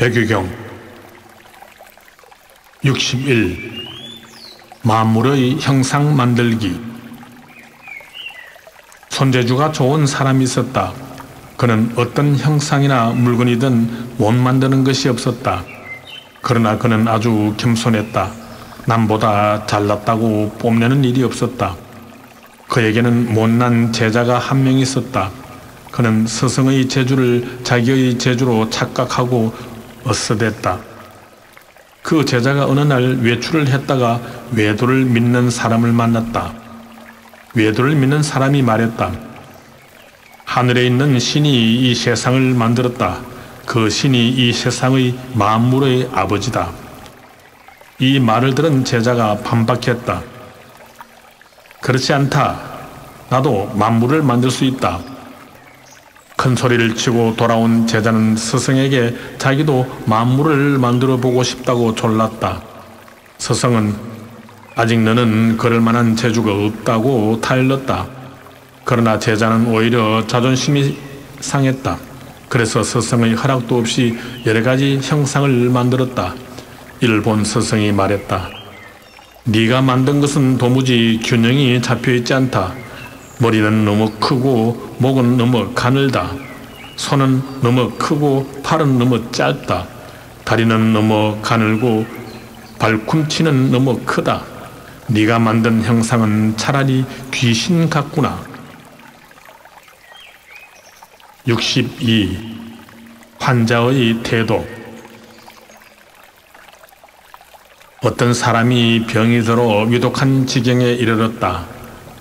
백유경 61. 만물의 형상 만들기. 손재주가 좋은 사람이 있었다. 그는 어떤 형상이나 물건이든 못 만드는 것이 없었다. 그러나 그는 아주 겸손했다. 남보다 잘났다고 뽐내는 일이 없었다. 그에게는 못난 제자가 한 명 있었다. 그는 스승의 재주를 자기의 재주로 착각하고 어스댔다. 그 제자가 어느 날 외출을 했다가 외도를 믿는 사람을 만났다. 외도를 믿는 사람이 말했다. 하늘에 있는 신이 이 세상을 만들었다. 그 신이 이 세상의 만물의 아버지다. 이 말을 들은 제자가 반박했다. 그렇지 않다. 나도 만물을 만들 수 있다. 큰 소리를 치고 돌아온 제자는 스승에게 자기도 만물을 만들어 보고 싶다고 졸랐다. 스승은 아직 너는 그럴 만한 재주가 없다고 타일렀다. 그러나 제자는 오히려 자존심이 상했다. 그래서 스승의 허락도 없이 여러 가지 형상을 만들었다. 이를 본 스승이 말했다. 네가 만든 것은 도무지 균형이 잡혀있지 않다. 머리는 너무 크고 목은 너무 가늘다. 손은 너무 크고 팔은 너무 짧다. 다리는 너무 가늘고 발꿈치는 너무 크다. 네가 만든 형상은 차라리 귀신 같구나. 62. 환자의 태도. 어떤 사람이 병이 들어 위독한 지경에 이르렀다.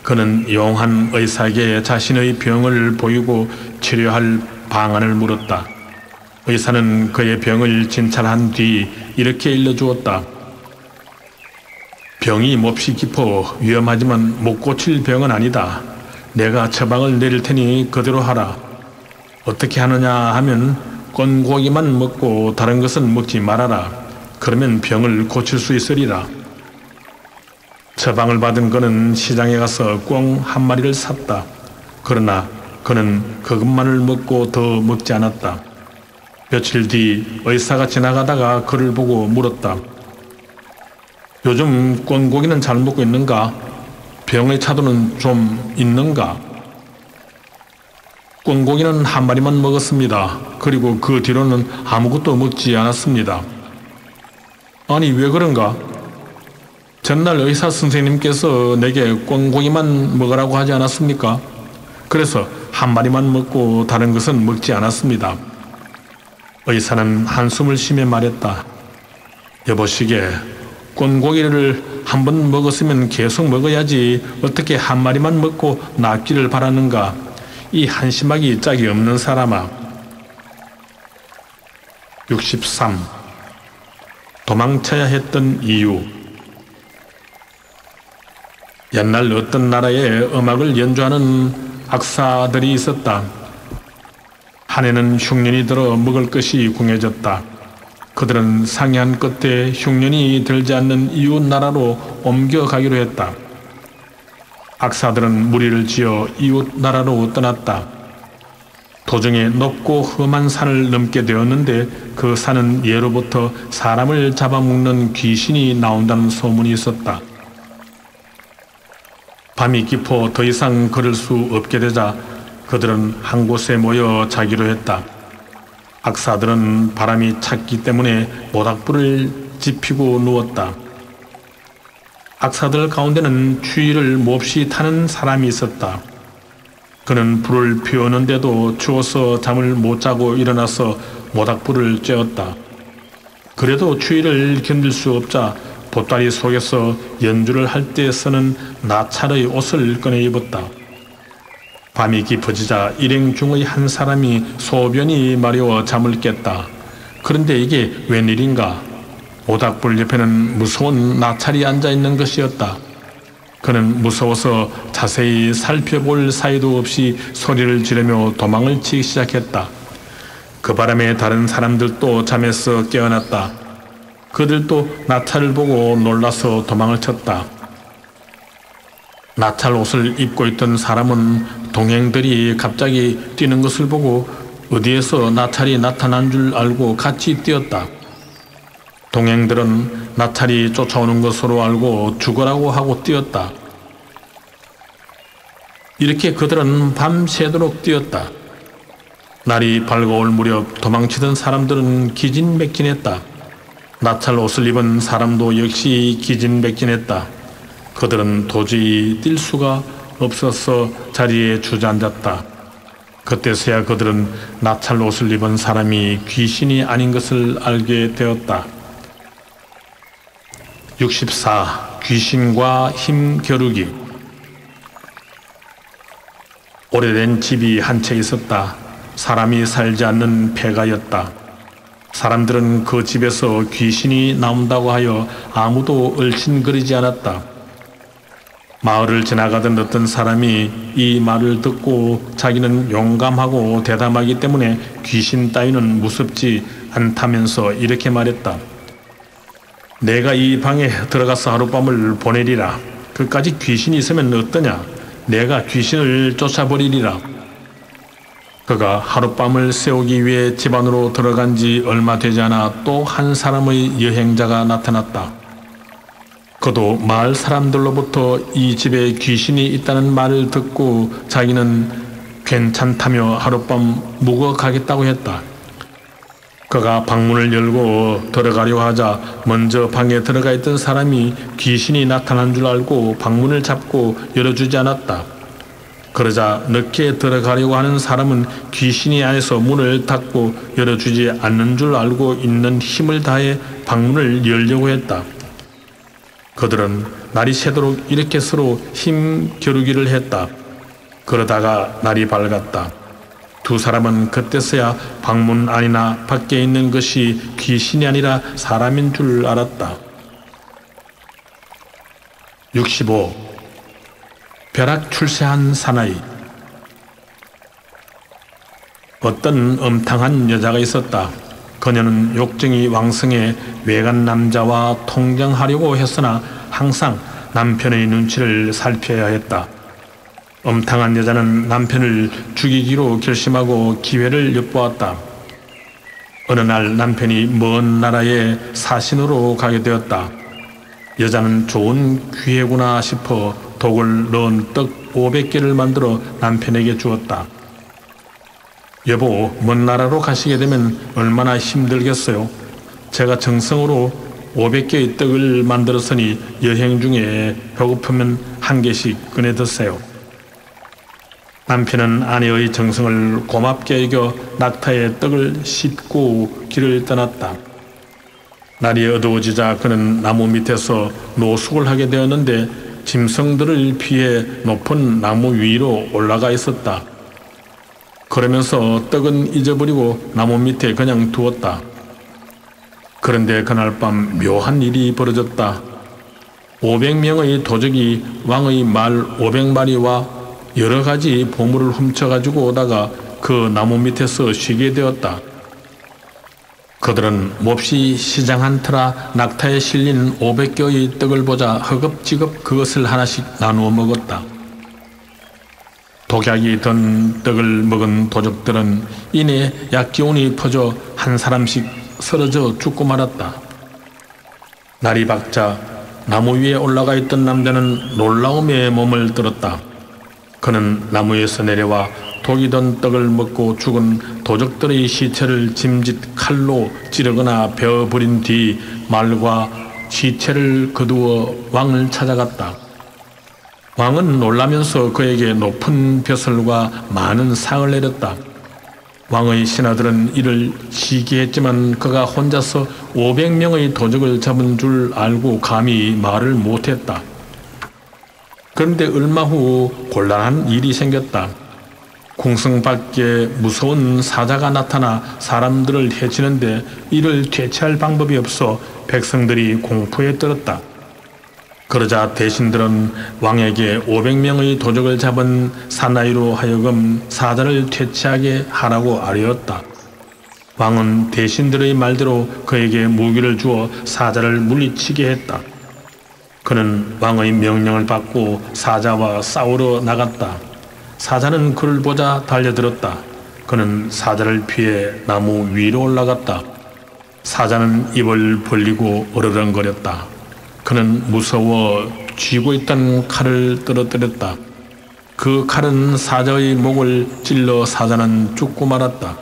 그는 용한 의사에게 자신의 병을 보이고 치료할 방안을 물었다. 의사는 그의 병을 진찰한 뒤 이렇게 일러주었다. 병이 몹시 깊어 위험하지만 못 고칠 병은 아니다. 내가 처방을 내릴 테니 그대로 하라. 어떻게 하느냐 하면 꿩고기만 먹고 다른 것은 먹지 말아라. 그러면 병을 고칠 수 있으리라. 처방을 받은 그는 시장에 가서 꿩 한 마리를 샀다. 그러나 그는 그것만을 먹고 더 먹지 않았다. 며칠 뒤 의사가 지나가다가 그를 보고 물었다. 요즘 꿩고기는 잘 먹고 있는가? 병의 차도는 좀 있는가? 꿩고기는 한 마리만 먹었습니다. 그리고 그 뒤로는 아무것도 먹지 않았습니다. 아니 왜 그런가? 전날 의사 선생님께서 내게 꿩고기만 먹으라고 하지 않았습니까? 그래서 한 마리만 먹고 다른 것은 먹지 않았습니다. 의사는 한숨을 쉬며 말했다. 여보시게, 꿩고기를 한 번 먹었으면 계속 먹어야지 어떻게 한 마리만 먹고 낫기를 바라는가? 이 한심하기 짝이 없는 사람아. 63. 도망쳐야 했던 이유. 옛날 어떤 나라에 음악을 연주하는 악사들이 있었다. 한 해는 흉년이 들어 먹을 것이 궁해졌다. 그들은 상의한 끝에 흉년이 들지 않는 이웃 나라로 옮겨가기로 했다. 악사들은 무리를 지어 이웃 나라로 떠났다. 도중에 높고 험한 산을 넘게 되었는데 그 산은 예로부터 사람을 잡아먹는 귀신이 나온다는 소문이 있었다. 밤이 깊어 더 이상 걸을 수 없게 되자 그들은 한 곳에 모여 자기로 했다. 악사들은 바람이 찼기 때문에 모닥불을 지피고 누웠다. 악사들 가운데는 추위를 몹시 타는 사람이 있었다. 그는 불을 피우는데도 추워서 잠을 못 자고 일어나서 모닥불을 쬐었다. 그래도 추위를 견딜 수 없자 보따리 속에서 연주를 할 때 쓰는 나찰의 옷을 꺼내 입었다. 밤이 깊어지자 일행 중의 한 사람이 소변이 마려워 잠을 깼다. 그런데 이게 웬일인가? 모닥불 옆에는 무서운 나찰이 앉아있는 것이었다. 그는 무서워서 자세히 살펴볼 사이도 없이 소리를 지르며 도망을 치기 시작했다. 그 바람에 다른 사람들도 잠에서 깨어났다. 그들도 나찰을 보고 놀라서 도망을 쳤다. 나찰 옷을 입고 있던 사람은 동행들이 갑자기 뛰는 것을 보고 어디에서 나찰이 나타난 줄 알고 같이 뛰었다. 동행들은 나찰이 쫓아오는 것으로 알고 죽으라고 하고 뛰었다. 이렇게 그들은 밤새도록 뛰었다. 날이 밝아올 무렵 도망치던 사람들은 기진맥진했다. 나찰 옷을 입은 사람도 역시 기진맥진했다. 그들은 도저히 뛸 수가 없어서 자리에 주저앉았다. 그때서야 그들은 나찰 옷을 입은 사람이 귀신이 아닌 것을 알게 되었다. 64. 귀신과 힘겨루기. 오래된 집이 한 채 있었다. 사람이 살지 않는 폐가였다. 사람들은 그 집에서 귀신이 나온다고 하여 아무도 얼씬거리지 않았다. 마을을 지나가던 어떤 사람이 이 말을 듣고 자기는 용감하고 대담하기 때문에 귀신 따위는 무섭지 않다면서 이렇게 말했다. 내가 이 방에 들어가서 하룻밤을 보내리라. 그까지 귀신이 있으면 어떠냐? 내가 귀신을 쫓아버리리라. 그가 하룻밤을 세우기 위해 집 안으로 들어간 지 얼마 되지 않아 또 한 사람의 여행자가 나타났다. 그도 마을 사람들로부터 이 집에 귀신이 있다는 말을 듣고 자기는 괜찮다며 하룻밤 묵어 가겠다고 했다. 그가 방문을 열고 들어가려 하자 먼저 방에 들어가 있던 사람이 귀신이 나타난 줄 알고 방문을 잡고 열어주지 않았다. 그러자 늦게 들어가려고 하는 사람은 귀신이 안에서 문을 닫고 열어주지 않는 줄 알고 있는 힘을 다해 방문을 열려고 했다. 그들은 날이 새도록 이렇게 서로 힘 겨루기를 했다. 그러다가 날이 밝았다. 두 사람은 그때서야 방문 안이나 밖에 있는 것이 귀신이 아니라 사람인 줄 알았다. 65. 벼락 출세한 사나이. 어떤 엄탕한 여자가 있었다. 그녀는 욕정이 왕성해 외간 남자와 통정하려고 했으나 항상 남편의 눈치를 살펴야 했다. 엄탕한 여자는 남편을 죽이기로 결심하고 기회를 엿보았다. 어느 날 남편이 먼 나라에 사신으로 가게 되었다. 여자는 좋은 기회구나 싶어 독을 넣은 떡 500개를 만들어 남편에게 주었다. 여보, 먼 나라로 가시게 되면 얼마나 힘들겠어요. 제가 정성으로 500개의 떡을 만들었으니 여행 중에 배고프면 한 개씩 꺼내 드세요. 남편은 아내의 정성을 고맙게 여겨 낙타에 떡을 싣고 길을 떠났다. 날이 어두워지자 그는 나무 밑에서 노숙을 하게 되었는데 짐승들을 피해 높은 나무 위로 올라가 있었다. 그러면서 떡은 잊어버리고 나무 밑에 그냥 두었다. 그런데 그날 밤 묘한 일이 벌어졌다. 500명의 도적이 왕의 말 500마리와 여러 가지 보물을 훔쳐가지고 오다가 그 나무 밑에서 쉬게 되었다. 그들은 몹시 시장한 터라 낙타에 실린 500개의 떡을 보자 허겁지겁 그것을 하나씩 나누어 먹었다. 독약이 든 떡을 먹은 도적들은 이내 약기운이 퍼져 한 사람씩 쓰러져 죽고 말았다. 날이 밝자 나무 위에 올라가 있던 남자는 놀라움에 몸을 떨었다. 그는 나무에서 내려와 독이 든 떡을 먹고 죽은 도적들의 시체를 짐짓 칼로 찌르거나 베어버린 뒤 말과 시체를 거두어 왕을 찾아갔다. 왕은 놀라면서 그에게 높은 벼슬과 많은 상을 내렸다. 왕의 신하들은 이를 시기했지만 그가 혼자서 500명의 도적을 잡은 줄 알고 감히 말을 못했다. 그런데 얼마 후 곤란한 일이 생겼다. 궁성 밖에 무서운 사자가 나타나 사람들을 해치는데 이를 퇴치할 방법이 없어 백성들이 공포에 떨었다. 그러자 대신들은 왕에게 500명의 도적을 잡은 사나이로 하여금 사자를 퇴치하게 하라고 아뢰었다. 왕은 대신들의 말대로 그에게 무기를 주어 사자를 물리치게 했다. 그는 왕의 명령을 받고 사자와 싸우러 나갔다. 사자는 그를 보자 달려들었다. 그는 사자를 피해 나무 위로 올라갔다. 사자는 입을 벌리고 어르렁거렸다. 그는 무서워 쥐고 있던 칼을 떨어뜨렸다. 그 칼은 사자의 목을 찔러 사자는 죽고 말았다.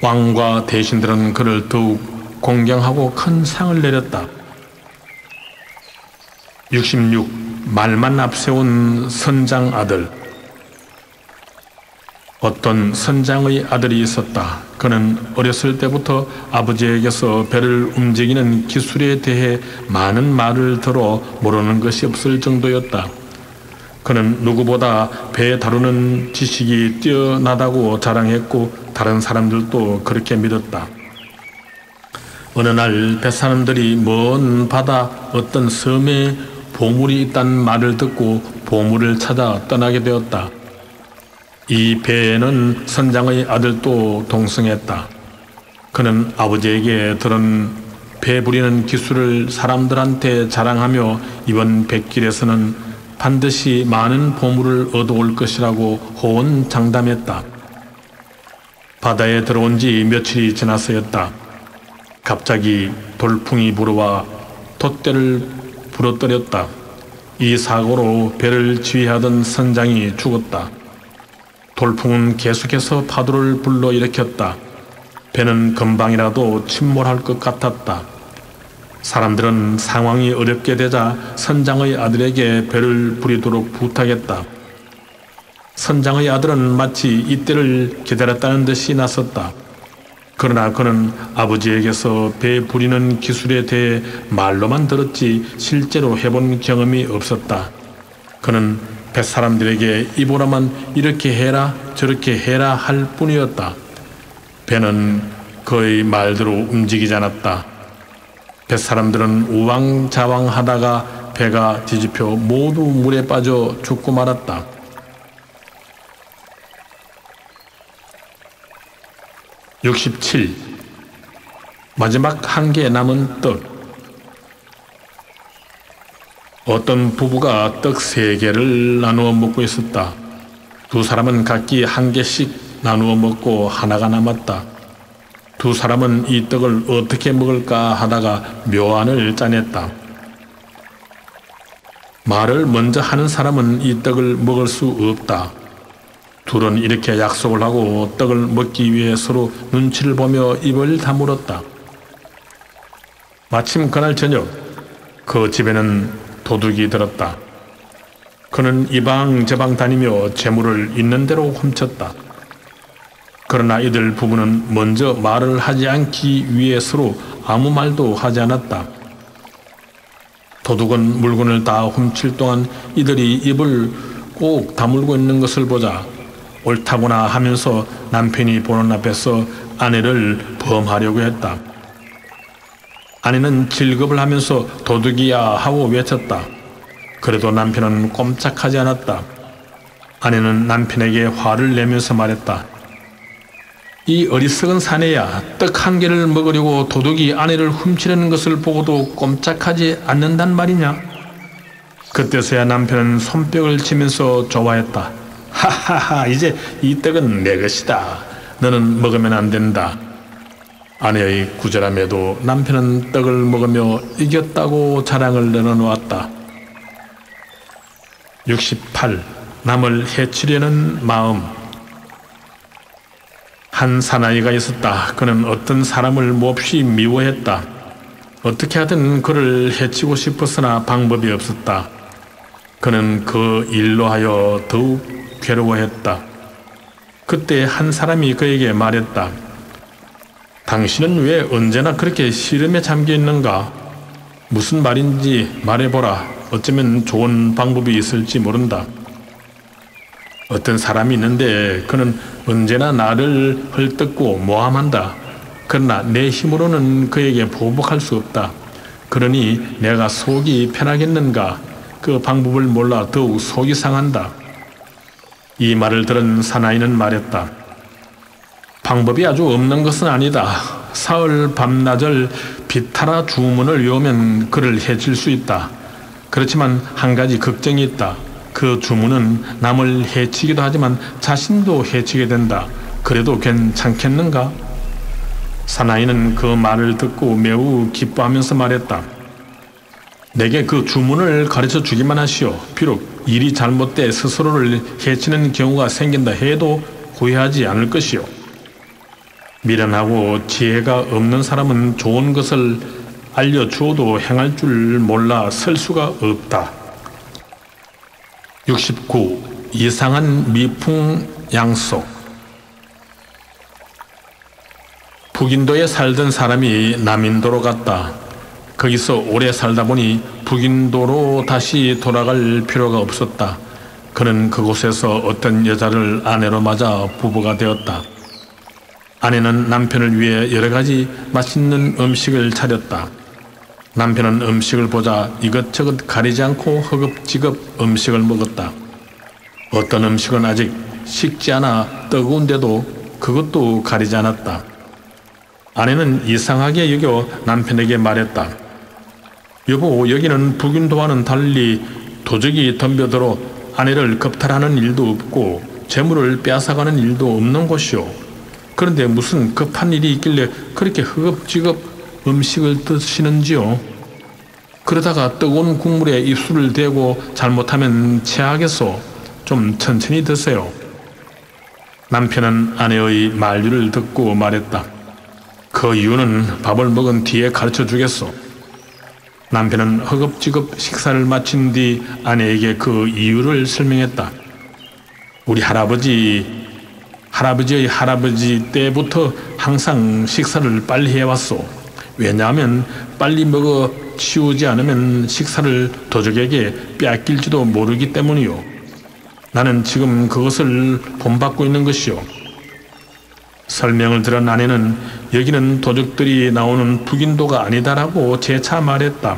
왕과 대신들은 그를 더욱 공경하고 큰 상을 내렸다. 66. 말만 앞세운 선장 아들. 어떤 선장의 아들이 있었다. 그는 어렸을 때부터 아버지에게서 배를 움직이는 기술에 대해 많은 말을 들어 모르는 것이 없을 정도였다. 그는 누구보다 배 다루는 지식이 뛰어나다고 자랑했고 다른 사람들도 그렇게 믿었다. 어느 날 뱃사람들이 먼 바다 어떤 섬에 보물이 있다는 말을 듣고 보물을 찾아 떠나게 되었다. 이 배에는 선장의 아들도 동승했다. 그는 아버지에게 들은 배 부리는 기술을 사람들한테 자랑하며 이번 뱃길에서는 반드시 많은 보물을 얻어올 것이라고 호언장담했다. 바다에 들어온 지 며칠이 지나서였다. 갑자기 돌풍이 불어와 돛대를 부러뜨렸다. 이 사고로 배를 지휘하던 선장이 죽었다. 돌풍은 계속해서 파도를 불러일으켰다. 배는 금방이라도 침몰할 것 같았다. 사람들은 상황이 어렵게 되자 선장의 아들에게 배를 부리도록 부탁했다. 선장의 아들은 마치 이때를 기다렸다는 듯이 나섰다. 그러나 그는 아버지에게서 배 부리는 기술에 대해 말로만 들었지 실제로 해본 경험이 없었다. 그는 뱃사람들에게 이보라만 이렇게 해라 저렇게 해라 할 뿐이었다. 배는 그의 말대로 움직이지 않았다. 뱃사람들은 우왕좌왕하다가 배가 뒤집혀 모두 물에 빠져 죽고 말았다. 67. 마지막 한 개 남은 떡. 어떤 부부가 떡 3개를 나누어 먹고 있었다. 두 사람은 각기 한 개씩 나누어 먹고 하나가 남았다. 두 사람은 이 떡을 어떻게 먹을까 하다가 묘안을 짜냈다. 말을 먼저 하는 사람은 이 떡을 먹을 수 없다. 둘은 이렇게 약속을 하고 떡을 먹기 위해 서로 눈치를 보며 입을 다물었다. 마침 그날 저녁 그 집에는 도둑이 들었다. 그는 이방 저방 다니며 재물을 있는 대로 훔쳤다. 그러나 이들 부부는 먼저 말을 하지 않기 위해 서로 아무 말도 하지 않았다. 도둑은 물건을 다 훔칠 동안 이들이 입을 꼭 다물고 있는 것을 보자 옳다구나 하면서 남편이 보는 앞에서 아내를 범하려고 했다. 아내는 질겁을 하면서 도둑이야 하고 외쳤다. 그래도 남편은 꼼짝하지 않았다. 아내는 남편에게 화를 내면서 말했다. 이 어리석은 사내야, 떡 1개를 먹으려고 도둑이 아내를 훔치려는 것을 보고도 꼼짝하지 않는단 말이냐? 그때서야 남편은 손뼉을 치면서 좋아했다. 하하하, 이제 이 떡은 내 것이다. 너는 먹으면 안 된다. 아내의 구절함에도 남편은 떡을 먹으며 이겼다고 자랑을 내놓았다. 68. 남을 해치려는 마음. 한 사나이가 있었다. 그는 어떤 사람을 몹시 미워했다. 어떻게 하든 그를 해치고 싶었으나 방법이 없었다. 그는 그 일로 하여 더욱 괴로워했다. 그때 한 사람이 그에게 말했다. 당신은 왜 언제나 그렇게 시름에 잠겨 있는가? 무슨 말인지 말해보라. 어쩌면 좋은 방법이 있을지 모른다. 어떤 사람이 있는데 그는 언제나 나를 헐뜯고 모함한다. 그러나 내 힘으로는 그에게 보복할 수 없다. 그러니 내가 속이 편하겠는가? 그 방법을 몰라 더욱 속이 상한다. 이 말을 들은 사나이는 말했다. 방법이 아주 없는 것은 아니다. 사흘 밤낮을 비타라 주문을 외우면 그를 해칠 수 있다. 그렇지만 한 가지 걱정이 있다. 그 주문은 남을 해치기도 하지만 자신도 해치게 된다. 그래도 괜찮겠는가? 사나이는 그 말을 듣고 매우 기뻐하면서 말했다. 내게 그 주문을 가르쳐 주기만 하시오. 비록 일이 잘못돼 스스로를 해치는 경우가 생긴다 해도 후회하지 않을 것이오. 미련하고 지혜가 없는 사람은 좋은 것을 알려주어도 행할 줄 몰라 설 수가 없다. 69. 이상한 미풍 양속. 북인도에 살던 사람이 남인도로 갔다. 거기서 오래 살다 보니 북인도로 다시 돌아갈 필요가 없었다. 그는 그곳에서 어떤 여자를 아내로 맞아 부부가 되었다. 아내는 남편을 위해 여러 가지 맛있는 음식을 차렸다. 남편은 음식을 보자 이것저것 가리지 않고 허겁지겁 음식을 먹었다. 어떤 음식은 아직 식지 않아 뜨거운데도 그것도 가리지 않았다. 아내는 이상하게 여겨 남편에게 말했다. 여보, 여기는 북인도와는 달리 도적이 덤벼들어 아내를 겁탈하는 일도 없고 재물을 빼앗아가는 일도 없는 곳이오. 그런데 무슨 급한 일이 있길래 그렇게 허겁지겁 음식을 드시는지요? 그러다가 뜨거운 국물에 입술을 대고 잘못하면 체하겠소. 좀 천천히 드세요. 남편은 아내의 만류를 듣고 말했다. 그 이유는 밥을 먹은 뒤에 가르쳐 주겠소. 남편은 허겁지겁 식사를 마친 뒤 아내에게 그 이유를 설명했다. 우리 할아버지의 할아버지 때부터 항상 식사를 빨리 해왔소. 왜냐하면 빨리 먹어 치우지 않으면 식사를 도적에게 빼앗길지도 모르기 때문이요. 나는 지금 그것을 본받고 있는 것이요. 설명을 들은 아내는 여기는 도적들이 나오는 북인도가 아니다라고 재차 말했다.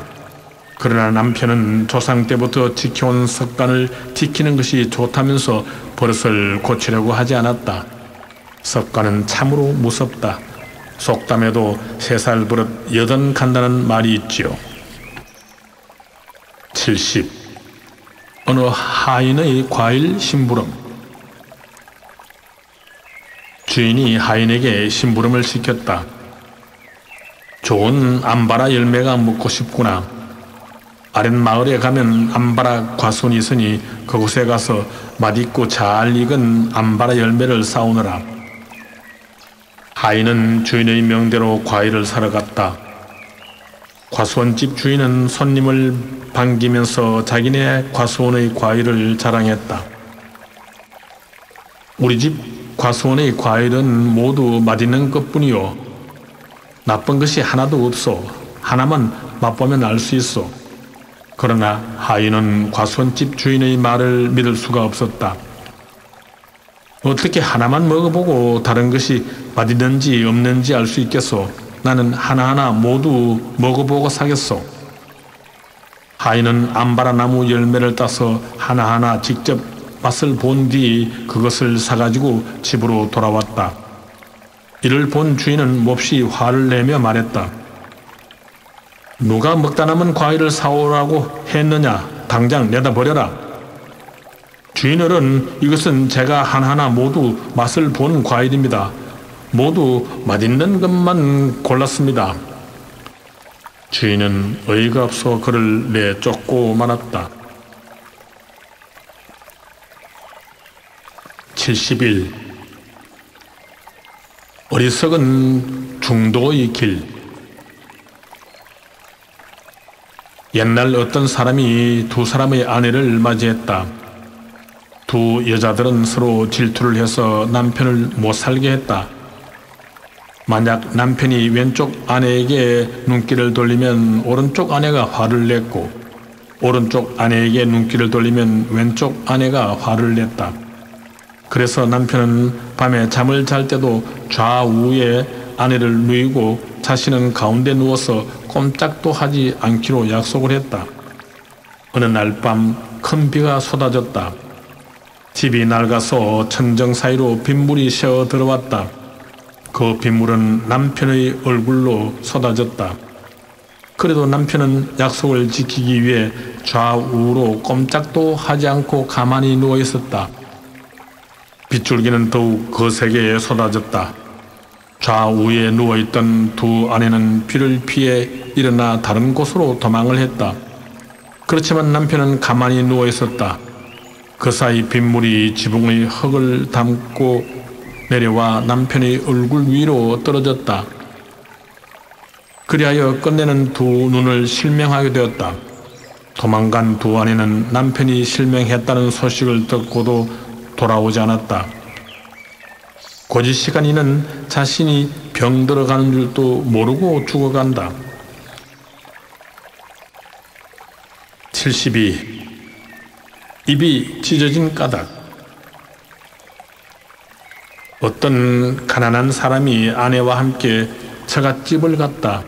그러나 남편은 조상 때부터 지켜온 습관을 지키는 것이 좋다면서 버릇을 고치려고 하지 않았다. 습관은 참으로 무섭다. 속담에도 3살 버릇 8 간다는 말이 있지요. 70. 어느 하인의 과일 심부름. 주인이 하인에게 심부름을 시켰다. 좋은 암바라 열매가 먹고 싶구나. 아랫마을에 가면 암바라 과수원이 있으니 그곳에 가서 맛있고 잘 익은 암바라 열매를 사오너라. 하인은 주인의 명대로 과일을 사러 갔다. 과수원집 주인은 손님을 반기면서 자기네 과수원의 과일을 자랑했다. 우리 집 과수원의 과일은 모두 맛있는 것뿐이요. 나쁜 것이 하나도 없어. 하나만 맛보면 알 수 있어. 그러나 하인은 과수원집 주인의 말을 믿을 수가 없었다. 어떻게 하나만 먹어보고 다른 것이 맛있는지 없는지 알 수 있겠소? 나는 하나하나 모두 먹어보고 사겠소. 하인은 암바라 나무 열매를 따서 하나하나 직접 맛을 본 뒤 그것을 사가지고 집으로 돌아왔다. 이를 본 주인은 몹시 화를 내며 말했다. 누가 먹다 남은 과일을 사오라고 했느냐? 당장 내다 버려라. 주인어른, 이것은 제가 하나하나 모두 맛을 본 과일입니다. 모두 맛있는 것만 골랐습니다. 주인은 어이가 없어 그를 내쫓고 말았다. 71. 어리석은 중도의 길. 옛날 어떤 사람이 2 사람의 아내를 맞이했다. 2 여자들은 서로 질투를 해서 남편을 못 살게 했다. 만약 남편이 왼쪽 아내에게 눈길을 돌리면 오른쪽 아내가 화를 냈고, 오른쪽 아내에게 눈길을 돌리면 왼쪽 아내가 화를 냈다. 그래서 남편은 밤에 잠을 잘 때도 좌우에 아내를 누이고 자신은 가운데 누워서 꼼짝도 하지 않기로 약속을 했다. 어느 날 밤 큰 비가 쏟아졌다. 집이 낡아서 천정 사이로 빗물이 새어 들어왔다. 그 빗물은 남편의 얼굴로 쏟아졌다. 그래도 남편은 약속을 지키기 위해 좌우로 꼼짝도 하지 않고 가만히 누워 있었다. 빗줄기는 더욱 거세게 쏟아졌다. 좌우에 누워있던 두 아내는 비를 피해 일어나 다른 곳으로 도망을 했다. 그렇지만 남편은 가만히 누워있었다. 그 사이 빗물이 지붕의 흙을 담고 내려와 남편의 얼굴 위로 떨어졌다. 그리하여 끝내는 두 눈을 실명하게 되었다. 도망간 두 아내는 남편이 실명했다는 소식을 듣고도 돌아오지 않았다. 고지시간 이는 자신이 병들어가는 줄도 모르고 죽어간다. 72. 입이 찢어진 까닭. 어떤 가난한 사람이 아내와 함께 처갓집을 갔다.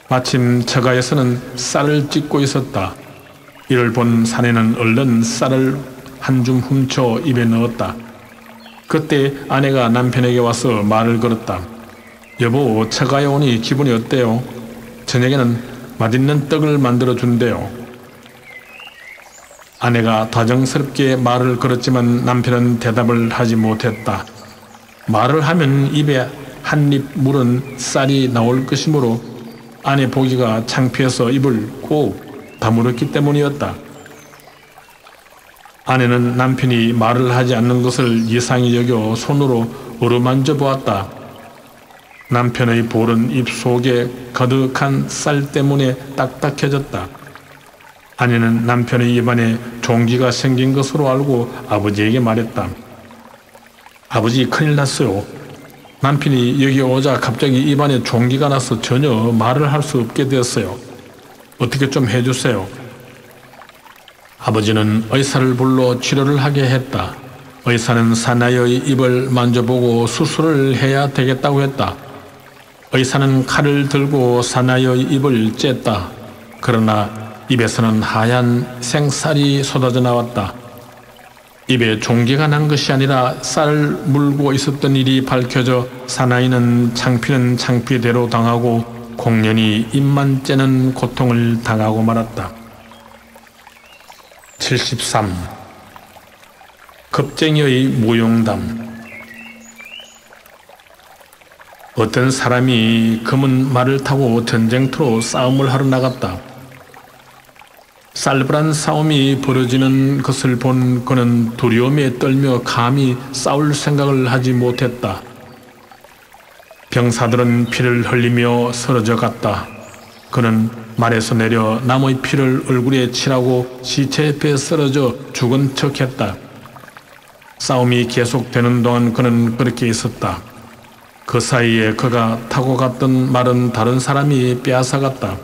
마침 처가에서는 쌀을 찢고 있었다. 이를 본 사내는 얼른 쌀을 한 줌 훔쳐 입에 넣었다. 그때 아내가 남편에게 와서 말을 걸었다. 여보, 처가에 오니 기분이 어때요? 저녁에는 맛있는 떡을 만들어 준대요. 아내가 다정스럽게 말을 걸었지만 남편은 대답을 하지 못했다. 말을 하면 입에 한 입 물은 쌀이 나올 것이므로 아내 보기가 창피해서 입을 꼭 다물었기 때문이었다. 아내는 남편이 말을 하지 않는 것을 이상히 여겨 손으로 어루만져 보았다. 남편의 볼은 입속에 가득한 쌀 때문에 딱딱해졌다. 아내는 남편의 입안에 종기가 생긴 것으로 알고 아버지에게 말했다. 아버지, 큰일 났어요. 남편이 여기 오자 갑자기 입안에 종기가 나서 전혀 말을 할 수 없게 되었어요. 어떻게 좀 해주세요. 아버지는 의사를 불러 치료를 하게 했다. 의사는 사나이의 입을 만져보고 수술을 해야 되겠다고 했다. 의사는 칼을 들고 사나이의 입을 쬐다. 그러나 입에서는 하얀 생쌀이 쏟아져 나왔다. 입에 종기가 난 것이 아니라 쌀을 물고 있었던 일이 밝혀져 사나이는 창피는 창피대로 당하고 공연히 입만 째는 고통을 당하고 말았다. 73. 겁쟁이의 무용담. 어떤 사람이 검은 말을 타고 전쟁터로 싸움을 하러 나갔다. 살벌한 싸움이 벌어지는 것을 본 그는 두려움에 떨며 감히 싸울 생각을 하지 못했다. 병사들은 피를 흘리며 쓰러져 갔다. 그는 말에서 내려 남의 피를 얼굴에 칠하고 시체 옆에 쓰러져 죽은 척했다. 싸움이 계속되는 동안 그는 그렇게 있었다. 그 사이에 그가 타고 갔던 말은 다른 사람이 빼앗아갔다.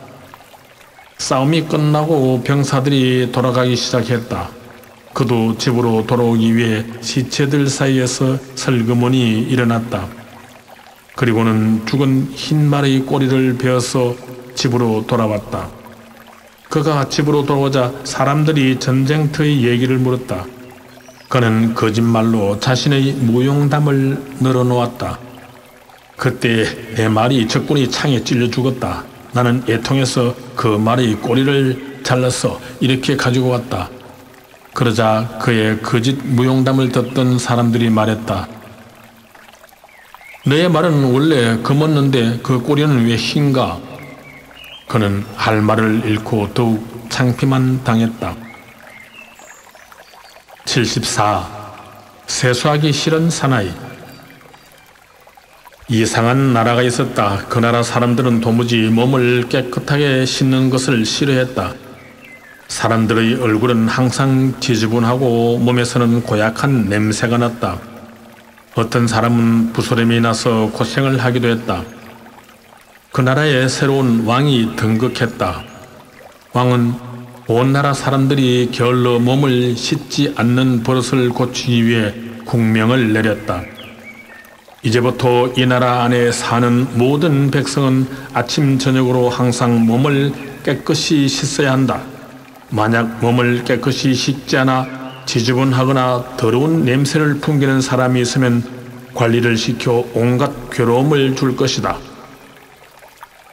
싸움이 끝나고 병사들이 돌아가기 시작했다. 그도 집으로 돌아오기 위해 시체들 사이에서 슬그머니 일어났다. 그리고는 죽은 흰 말의 꼬리를 베어서 집으로 돌아왔다. 그가 집으로 돌아오자 사람들이 전쟁터의 얘기를 물었다. 그는 거짓말로 자신의 무용담을 늘어놓았다. 그때 내 말이 적군이 창에 찔려 죽었다. 나는 애통해서 그 말의 꼬리를 잘라서 이렇게 가지고 왔다. 그러자 그의 거짓 무용담을 듣던 사람들이 말했다. 너의 말은 원래 검었는데 그 꼬리는 왜 흰가? 그는 할 말을 잃고 더욱 창피만 당했다. 74. 세수하기 싫은 사나이. 이상한 나라가 있었다. 그 나라 사람들은 도무지 몸을 깨끗하게 씻는 것을 싫어했다. 사람들의 얼굴은 항상 지저분하고 몸에서는 고약한 냄새가 났다. 어떤 사람은 부스럼이 나서 고생을 하기도 했다. 그 나라에 새로운 왕이 등극했다. 왕은 온 나라 사람들이 게을러 몸을 씻지 않는 버릇을 고치기 위해 국명을 내렸다. 이제부터 이 나라 안에 사는 모든 백성은 아침 저녁으로 항상 몸을 깨끗이 씻어야 한다. 만약 몸을 깨끗이 씻지 않아 지저분하거나 더러운 냄새를 풍기는 사람이 있으면 관리를 시켜 온갖 괴로움을 줄 것이다.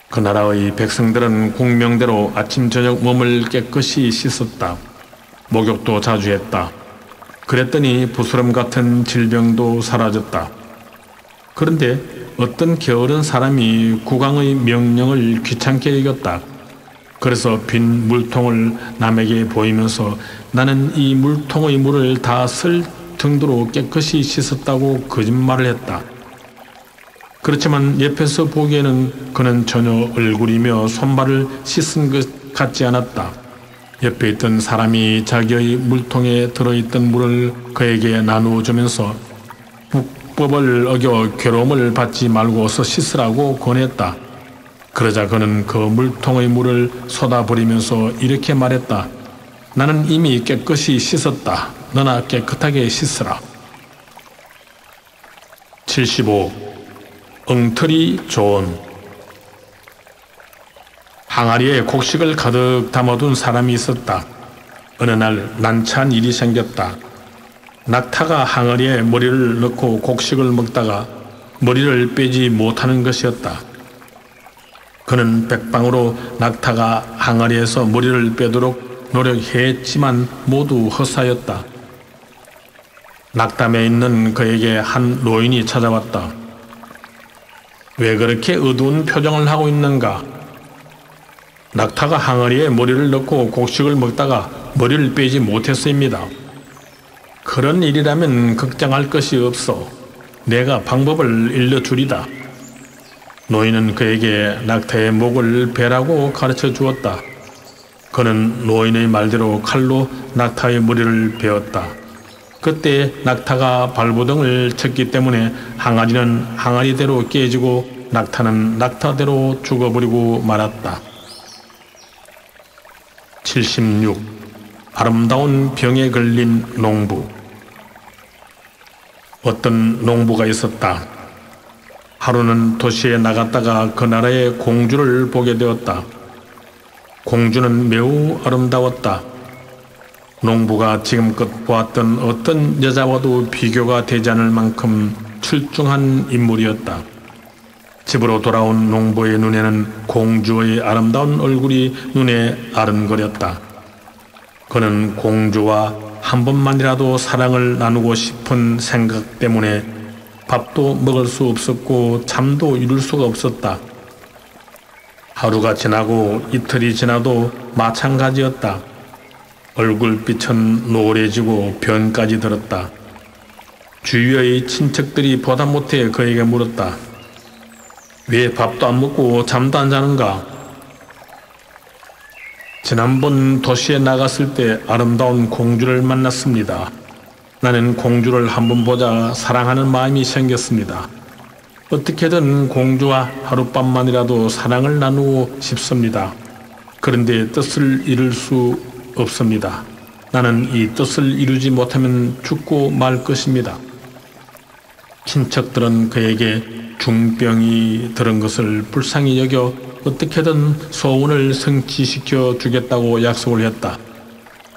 그 나라의 백성들은 국명대로 아침 저녁 몸을 깨끗이 씻었다. 목욕도 자주 했다. 그랬더니 부스럼 같은 질병도 사라졌다. 그런데 어떤 게으른 사람이 국왕의 명령을 귀찮게 여겼다. 그래서 빈 물통을 남에게 보이면서 나는 이 물통의 물을 다 쓸 정도로 깨끗이 씻었다고 거짓말을 했다. 그렇지만 옆에서 보기에는 그는 전혀 얼굴이며 손발을 씻은 것 같지 않았다. 옆에 있던 사람이 자기의 물통에 들어있던 물을 그에게 나누어 주면서 국법을 어겨 괴로움을 받지 말고 어서 씻으라고 권했다. 그러자 그는 그 물통의 물을 쏟아버리면서 이렇게 말했다. 나는 이미 깨끗이 씻었다. 너나 깨끗하게 씻으라. 75. 엉터리 조언. 항아리에 곡식을 가득 담아둔 사람이 있었다. 어느 날 난처한 일이 생겼다. 낙타가 항아리에 머리를 넣고 곡식을 먹다가 머리를 빼지 못하는 것이었다. 그는 백방으로 낙타가 항아리에서 머리를 빼도록 노력했지만 모두 헛사였다. 낙담에 있는 그에게 한 노인이 찾아왔다. 왜 그렇게 어두운 표정을 하고 있는가? 낙타가 항아리에 머리를 넣고 곡식을 먹다가 머리를 빼지 못했습니다. 그런 일이라면 걱정할 것이 없어. 내가 방법을 일러주리다. 노인은 그에게 낙타의 목을 베라고 가르쳐 주었다. 그는 노인의 말대로 칼로 낙타의 머리를 베었다. 그때 낙타가 발버둥을 쳤기 때문에 항아리는 항아리대로 깨지고 낙타는 낙타대로 죽어버리고 말았다. 76. 아름다운 병에 걸린 농부. 어떤 농부가 있었다. 하루는 도시에 나갔다가 그 나라의 공주를 보게 되었다. 공주는 매우 아름다웠다. 농부가 지금껏 보았던 어떤 여자와도 비교가 되지 않을 만큼 출중한 인물이었다. 집으로 돌아온 농부의 눈에는 공주의 아름다운 얼굴이 눈에 아른거렸다. 그는 공주와 한 번만이라도 사랑을 나누고 싶은 생각 때문에 밥도 먹을 수 없었고 잠도 이룰 수가 없었다. 하루가 지나고 이틀이 지나도 마찬가지였다. 얼굴빛은 노래지고 변까지 들었다. 주위의 친척들이 보다 못해 그에게 물었다. 왜 밥도 안 먹고 잠도 안 자는가? 지난번 도시에 나갔을 때 아름다운 공주를 만났습니다. 나는 공주를 한번 보자 사랑하는 마음이 생겼습니다. 어떻게든 공주와 하룻밤만이라도 사랑을 나누고 싶습니다. 그런데 뜻을 이룰 수 없습니다. 나는 이 뜻을 이루지 못하면 죽고 말 것입니다. 친척들은 그에게 중병이 들은 것을 불쌍히 여겨 어떻게든 소원을 성취시켜 주겠다고 약속을 했다.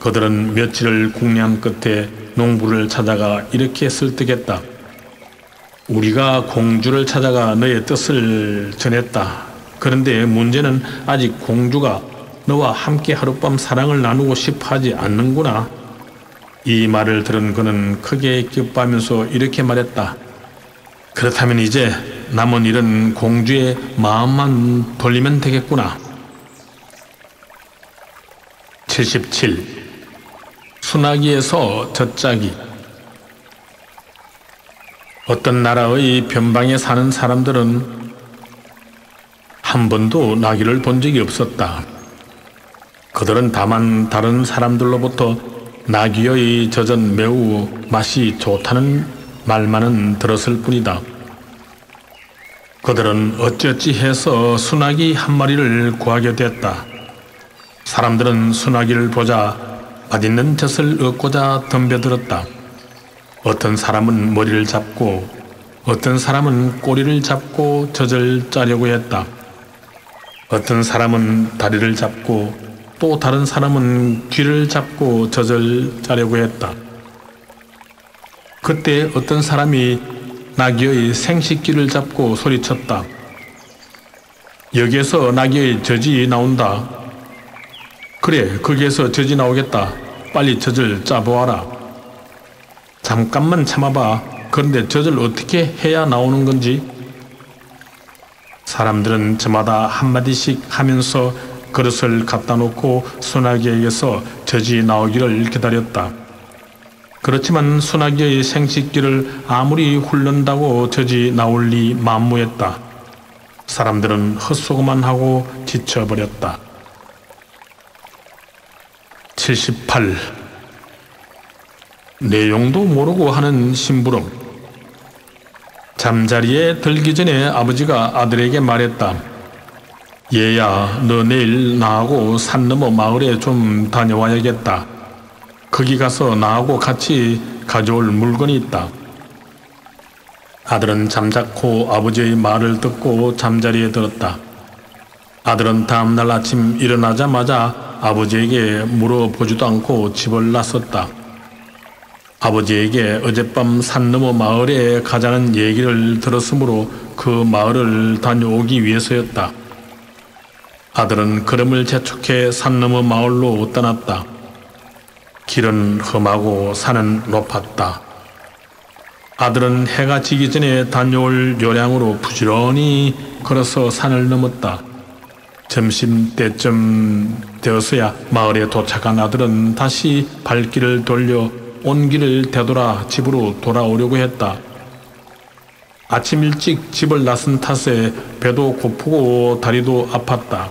그들은 며칠을 궁리한 끝에 농부를 찾아가 이렇게 설득했다. 우리가 공주를 찾아가 너의 뜻을 전했다. 그런데 문제는 아직 공주가 너와 함께 하룻밤 사랑을 나누고 싶어 하지 않는구나. 이 말을 들은 그는 크게 기뻐하면서 이렇게 말했다. 그렇다면 이제 남은 일은 공주의 마음만 돌리면 되겠구나. 77. 순하기에서 젖짜기. 어떤 나라의 변방에 사는 사람들은 한 번도 나귀를 본 적이 없었다. 그들은 다만 다른 사람들로부터 나귀의 젖은 매우 맛이 좋다는 말만은 들었을 뿐이다. 그들은 어찌어찌 해서 순하기 한 마리를 구하게 됐다. 사람들은 순하기를 보자 맛있는 젖을 얻고자 덤벼들었다. 어떤 사람은 머리를 잡고 어떤 사람은 꼬리를 잡고 젖을 짜려고 했다. 어떤 사람은 다리를 잡고 또 다른 사람은 귀를 잡고 젖을 짜려고 했다. 그때 어떤 사람이 나귀의 생식기를 잡고 소리쳤다. 여기에서 나귀의 젖이 나온다. 그래, 거기에서 젖이 나오겠다. 빨리 젖을 짜보아라. 잠깐만 참아봐. 그런데 젖을 어떻게 해야 나오는 건지? 사람들은 저마다 한마디씩 하면서 그릇을 갖다 놓고 소나기에게서 젖이 나오기를 기다렸다. 그렇지만 소나기의 생식기를 아무리 훑는다고 젖이 나올 리 만무했다. 사람들은 헛수고만 하고 지쳐버렸다. 78. 내용도 모르고 하는 심부름. 잠자리에 들기 전에 아버지가 아들에게 말했다. 얘야, 너 내일 나하고 산 너머 마을에 좀 다녀와야겠다. 거기 가서 나하고 같이 가져올 물건이 있다. 아들은 잠자코 아버지의 말을 듣고 잠자리에 들었다. 아들은 다음날 아침 일어나자마자 아버지에게 물어보지도 않고 집을 나섰다. 아버지에게 어젯밤 산 너머 마을에 가자는 얘기를 들었으므로 그 마을을 다녀오기 위해서였다. 아들은 걸음을 재촉해 산 너머 마을로 떠났다. 길은 험하고 산은 높았다. 아들은 해가 지기 전에 다녀올 요량으로 부지런히 걸어서 산을 넘었다. 점심때쯤 되어서야 마을에 도착한 아들은 다시 발길을 돌려 온 길을 되돌아 집으로 돌아오려고 했다. 아침 일찍 집을 나선 탓에 배도 고프고 다리도 아팠다.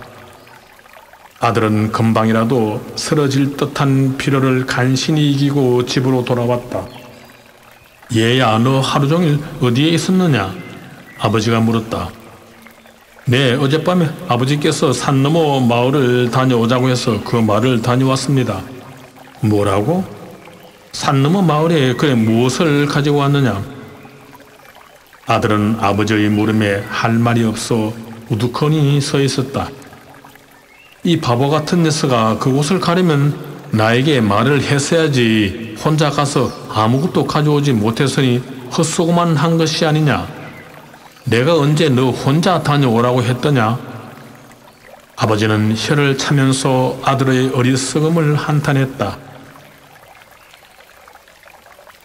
아들은 금방이라도 쓰러질 듯한 피로를 간신히 이기고 집으로 돌아왔다. 얘야, 너 하루 종일 어디에 있었느냐? 아버지가 물었다. 네, 어젯밤에 아버지께서 산 너머 마을을 다녀오자고 해서 그 마을을 다녀왔습니다. 뭐라고? 산 너머 마을에 그래 무엇을 가지고 왔느냐? 아들은 아버지의 물음에 할 말이 없어 우두커니 서 있었다. 이 바보 같은 녀석아, 그곳을 가려면 나에게 말을 했어야지. 혼자 가서 아무것도 가져오지 못했으니 헛수고만 한 것이 아니냐? 내가 언제 너 혼자 다녀오라고 했더냐? 아버지는 혀를 차면서 아들의 어리석음을 한탄했다.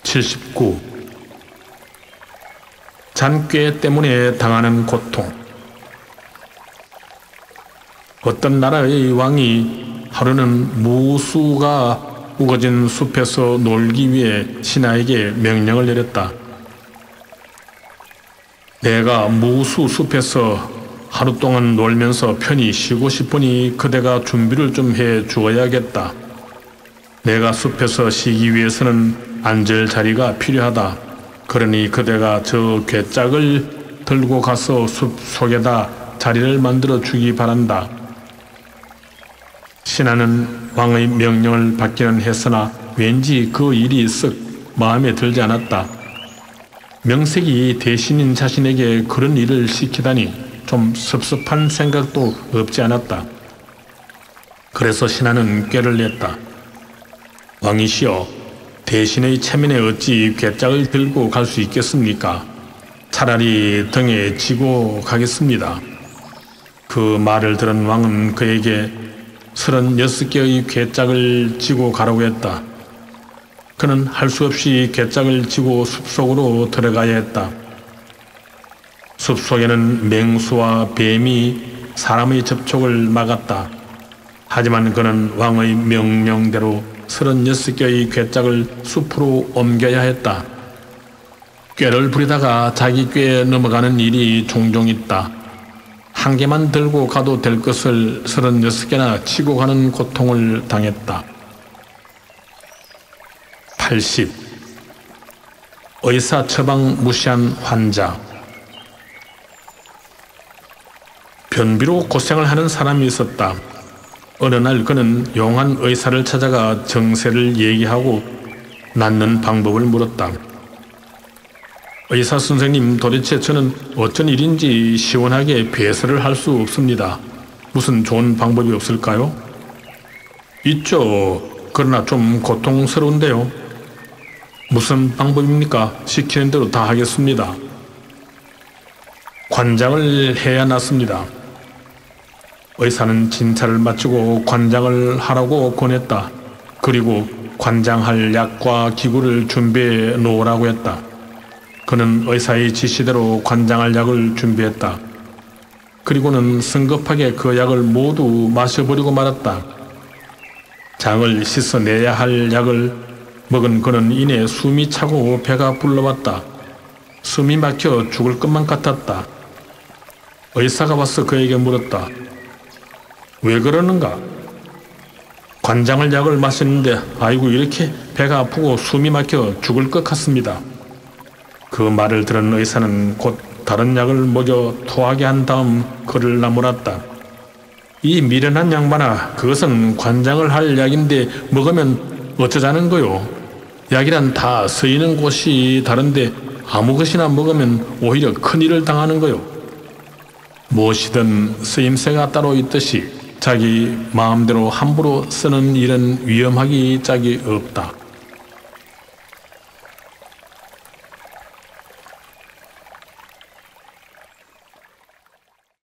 79. 잔꾀 때문에 당하는 고통. 어떤 나라의 왕이 하루는 무수가 우거진 숲에서 놀기 위해 신하에게 명령을 내렸다. 내가 무수 숲에서 하루 동안 놀면서 편히 쉬고 싶으니 그대가 준비를 좀 해 주어야겠다. 내가 숲에서 쉬기 위해서는 앉을 자리가 필요하다. 그러니 그대가 저 괴짝을 들고 가서 숲 속에다 자리를 만들어 주기 바란다. 신하는 왕의 명령을 받기는 했으나 왠지 그 일이 썩 마음에 들지 않았다. 명색이 대신인 자신에게 그런 일을 시키다니 좀 섭섭한 생각도 없지 않았다. 그래서 신하는 꾀를 냈다. 왕이시여, 대신의 체면에 어찌 괴짝을 들고 갈 수 있겠습니까? 차라리 등에 지고 가겠습니다. 그 말을 들은 왕은 그에게 36개의 괴짝을 지고 가라고 했다. 그는 할 수 없이 괴짝을 지고 숲속으로 들어가야 했다. 숲속에는 맹수와 뱀이 사람의 접촉을 막았다. 하지만 그는 왕의 명령대로 36개의 괴짝을 숲으로 옮겨야 했다. 꾀를 부리다가 자기 꾀에 넘어가는 일이 종종 있다. 한 개만 들고 가도 될 것을 36개나 치고 가는 고통을 당했다. 80. 의사 처방 무시한 환자. 변비로 고생을 하는 사람이 있었다. 어느 날 그는 용한 의사를 찾아가 정세를 얘기하고 낫는 방법을 물었다. 의사 선생님, 도대체 저는 어쩐 일인지 시원하게 배설을 할 수 없습니다. 무슨 좋은 방법이 없을까요? 있죠. 그러나 좀 고통스러운데요. 무슨 방법입니까? 시키는 대로 다 하겠습니다. 관장을 해야 낫습니다. 의사는 진찰을 마치고 관장을 하라고 권했다. 그리고 관장할 약과 기구를 준비해 놓으라고 했다. 그는 의사의 지시대로 관장할 약을 준비했다. 그리고는 성급하게 그 약을 모두 마셔버리고 말았다. 장을 씻어내야 할 약을 먹은 그는 이내 숨이 차고 배가 불러왔다. 숨이 막혀 죽을 것만 같았다. 의사가 와서 그에게 물었다. 왜 그러는가? 관장할 약을 마셨는데 아이고 이렇게 배가 아프고 숨이 막혀 죽을 것 같습니다. 그 말을 들은 의사는 곧 다른 약을 먹여 토하게 한 다음 그를 나무랐다. 이 미련한 양반아, 그것은 관장을 할 약인데 먹으면 어쩌자는 거요? 약이란 다 쓰이는 곳이 다른데 아무 것이나 먹으면 오히려 큰일을 당하는 거요. 무엇이든 쓰임새가 따로 있듯이 자기 마음대로 함부로 쓰는 일은 위험하기 짝이 없다.